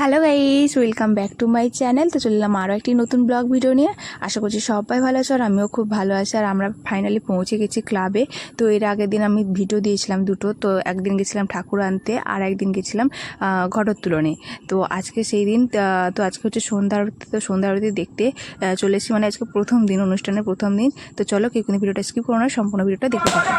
Hello guys, welcome back to my channel. তো চললাম আরও একটি নতুন ব্লগ ভিডিও নিয়ে। আশা করছি সবাই ভালো আছে আর আমিও খুব ভালো আছি। আর আমরা ফাইনালি পৌঁছে গেছি ক্লাবে। তো এর আগের দিন আমি ভিডিও দিয়েছিলাম দুটো। তো একদিন গেছিলাম ঠাকুর আনতে আর একদিন গেছিলাম ঘটোত্তোলনে। তো আজকে সেই দিন। তো আজকে হচ্ছে সন্ধ্যা আরতি। তো সন্ধ্যা আরতি দেখতে চলে এসেছি, মানে আজকে প্রথম দিন, অনুষ্ঠানের প্রথম দিন। তো চলো কেউ কিন্তু ভিডিওটা স্কিপ করো না, সম্পূর্ণ ভিডিওটা দেখতে থাকো।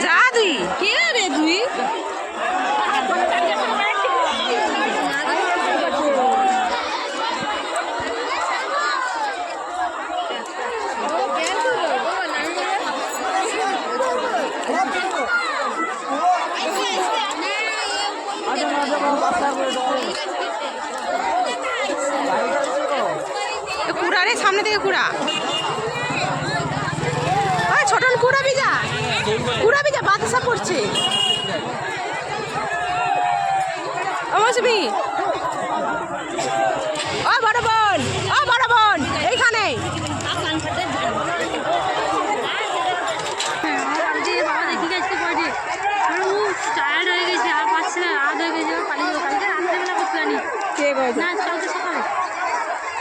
যা তুই কে রে তুই কুড়া রে, সামনে থেকে কুড়া। ছোট কুড়াবি যা, কুড়াবি যা, বাতাসা পড়ছে। ও বড় বোন, ও বড় বোন এইখানে।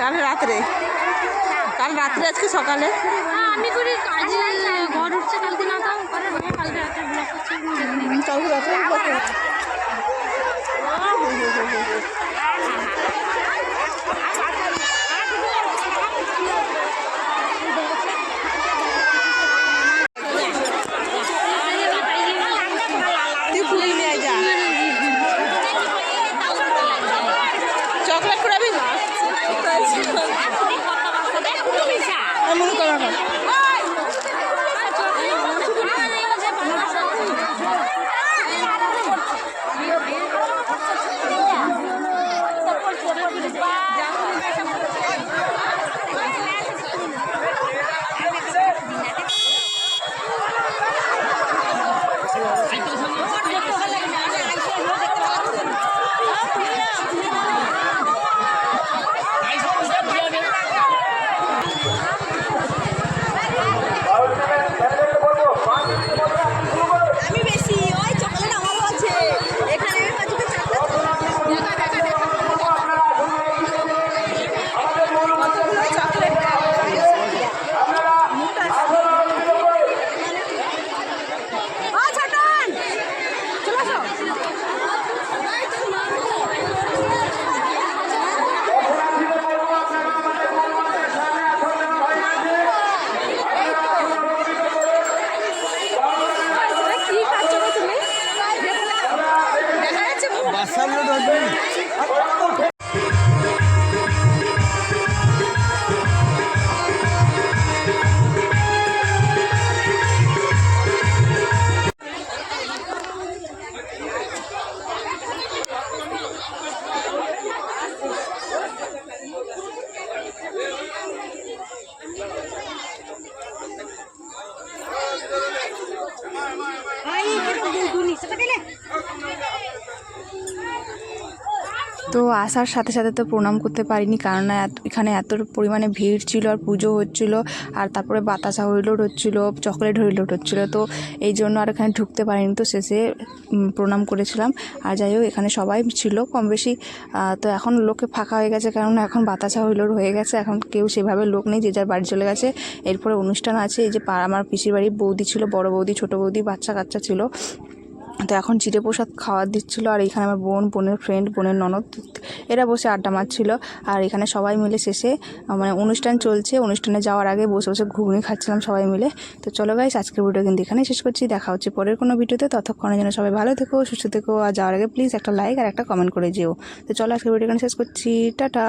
কাল রাত্রে, কাল রাত্রে আজকে সকালে আমি করি কাজে ঘর উঠছে কালকে না তাও করে কালকে রাতে ব্লগ করছি কালকে রাত্রে চকলেট কুড়াবি না মনে করা তো আসার সাথে সাথে তো প্রণাম করতে পারিনি, কারণ এখানে এত পরিমাণে ভিড় ছিল আর পুজো হচ্ছিল, আর তারপরে বাতাসা হইলোড হচ্ছিল, চকলেট হইলোড হচ্ছিল, তো এই জন্য আর এখানে ঢুকতে পারিনি। তো শেষে প্রণাম করেছিলাম। আর যাই হোক, এখানে সবাই ছিল কম বেশি। তো এখন লোকে ফাঁকা হয়ে গেছে, কারণ এখন বাতাসা হইলোড হয়ে গেছে, এখন কেউ সেভাবে লোক নেই, যে যার বাড়ি চলে গেছে। এরপরে অনুষ্ঠান আছে, এই যে আমার পিসির বাড়ির বৌদি ছিল, বড় বৌদি, ছোট বৌদি, বাচ্চা কাচ্চা ছিল। তো এখন চিড়ে প্রসাদ খাওয়ার দিচ্ছিলো, আর এখানে আমার বোনের ফ্রেন্ড, বোনের ননদ, এরা বসে আড্ডা মারছিল। আর এখানে সবাই মিলে শেষে মানে অনুষ্ঠান চলছে, অনুষ্ঠানে যাওয়ার আগে বসে বসে ঘুগনি খাচ্ছিলাম সবাই মিলে। তো চলো গাইস, আজকের ভিডিও কিন্তু এখানেই শেষ করছি। দেখা হচ্ছে পরের কোনো ভিডিওতে, ততক্ষণের জন্য সবাই ভালো থেকো, সুস্থ থেকো, আর যাওয়ার আগে প্লিজ একটা লাইক আর একটা কমেন্ট করে যেও। তো চলো, আজকের ভিডিও এখানে শেষ করছি, টাটা।